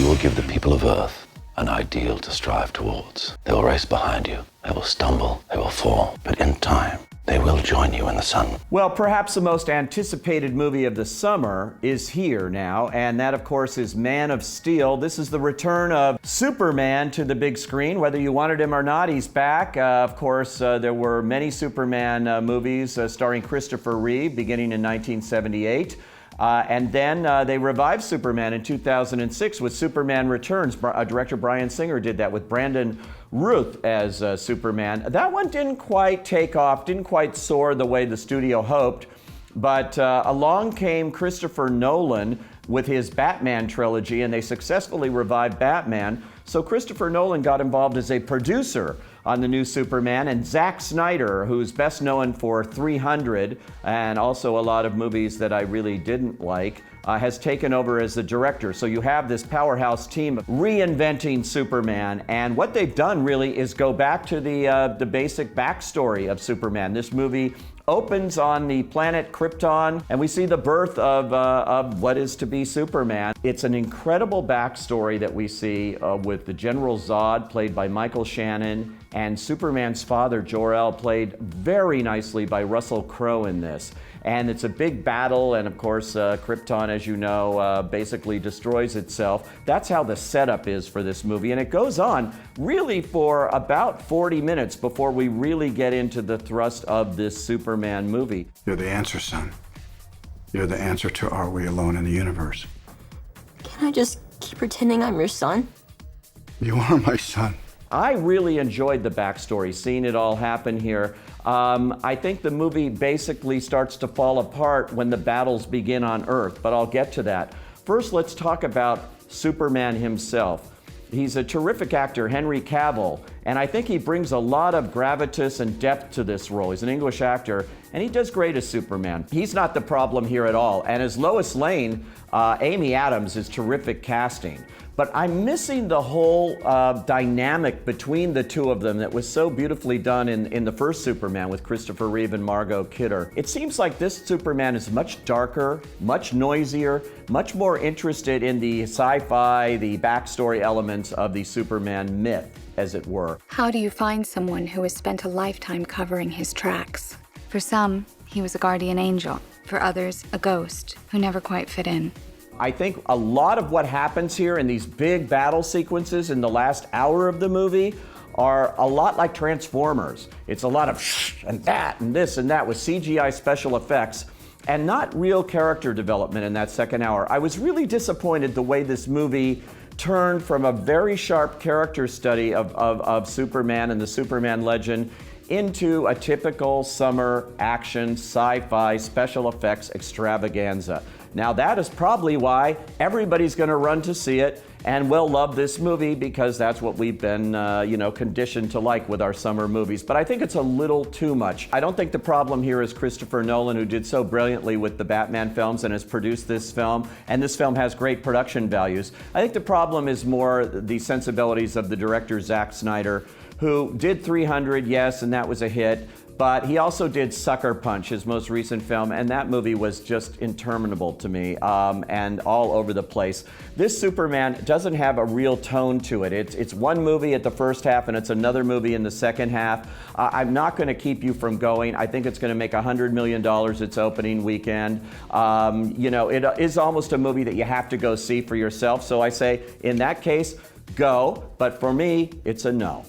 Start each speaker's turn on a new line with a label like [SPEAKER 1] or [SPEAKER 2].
[SPEAKER 1] will give the people of Earth an ideal to strive towards. They will race behind you. They will stumble. They will fall. But in time, they will join you in the sun.
[SPEAKER 2] Well, perhaps the most anticipated movie of the summer is here now, and that, of course, is Man of Steel. This is the return of Superman to the big screen. Whether you wanted him or not, he's back. Of course, there were many Superman movies starring Christopher Reeve beginning in 1978. And then they revived Superman in 2006 with Superman Returns. Director Bryan Singer did that with Brandon Routh as Superman. That one didn't quite take off, didn't quite soar the way the studio hoped, but along came Christopher Nolan with his Batman trilogy, and they successfully revived Batman. So Christopher Nolan got involved as a producer on the new Superman, and Zack Snyder, who's best known for 300 and also a lot of movies that I really didn't like, has taken over as the director. So you have this powerhouse team reinventing Superman, and what they've done really is go back to the basic backstory of Superman. This movie opens on the planet Krypton, and we see the birth of what is to be Superman. It's an incredible backstory that we see with the General Zod, played by Michael Shannon, and Superman's father, Jor-El, played very nicely by Russell Crowe in this. And it's a big battle, and of course, Krypton, as you know, basically destroys itself. That's how the setup is for this movie, and it goes on really for about 40 minutes before we really get into the thrust of this Superman movie.
[SPEAKER 3] You're the answer, son. You're the answer to are we alone in the universe?
[SPEAKER 4] Can I just keep pretending I'm your son?
[SPEAKER 3] You are my son.
[SPEAKER 2] I really enjoyed the backstory, seeing it all happen here. I think the movie basically starts to fall apart when the battles begin on Earth, but I'll get to that. First, let's talk about Superman himself. He's a terrific actor, Henry Cavill, and I think he brings a lot of gravitas and depth to this role. He's an English actor, and he does great as Superman. He's not the problem here at all. And as Lois Lane, Amy Adams is terrific casting. But I'm missing the whole dynamic between the two of them that was so beautifully done in the first Superman with Christopher Reeve and Margot Kidder. It seems like this Superman is much darker, much noisier, much more interested in the sci-fi, the backstory elements of the Superman myth, as it were.
[SPEAKER 5] How do you find someone who has spent a lifetime covering his tracks? For some, he was a guardian angel. For others, a ghost who never quite fit in.
[SPEAKER 2] I think a lot of what happens here in these big battle sequences in the last hour of the movie are a lot like Transformers. It's a lot of shh and that and this and that with CGI special effects and not real character development in that second hour. I was really disappointed the way this movie turned from a very sharp character study of Superman and the Superman legend into a typical summer action, sci-fi, special effects extravaganza. Now that is probably why everybody's gonna run to see it and will love this movie because that's what we've been conditioned to like with our summer movies. But I think it's a little too much. I don't think the problem here is Christopher Nolan, who did so brilliantly with the Batman films and has produced this film, and this film has great production values. I think the problem is more the sensibilities of the director, Zack Snyder, who did 300, yes, and that was a hit, but he also did Sucker Punch, his most recent film, and that movie was just interminable to me and all over the place. This Superman doesn't have a real tone to it. It's one movie at the first half and it's another movie in the second half. I'm not gonna keep you from going. I think it's gonna make $100 million its opening weekend. It is almost a movie that you have to go see for yourself. So I say, in that case, go, but for me, it's a no.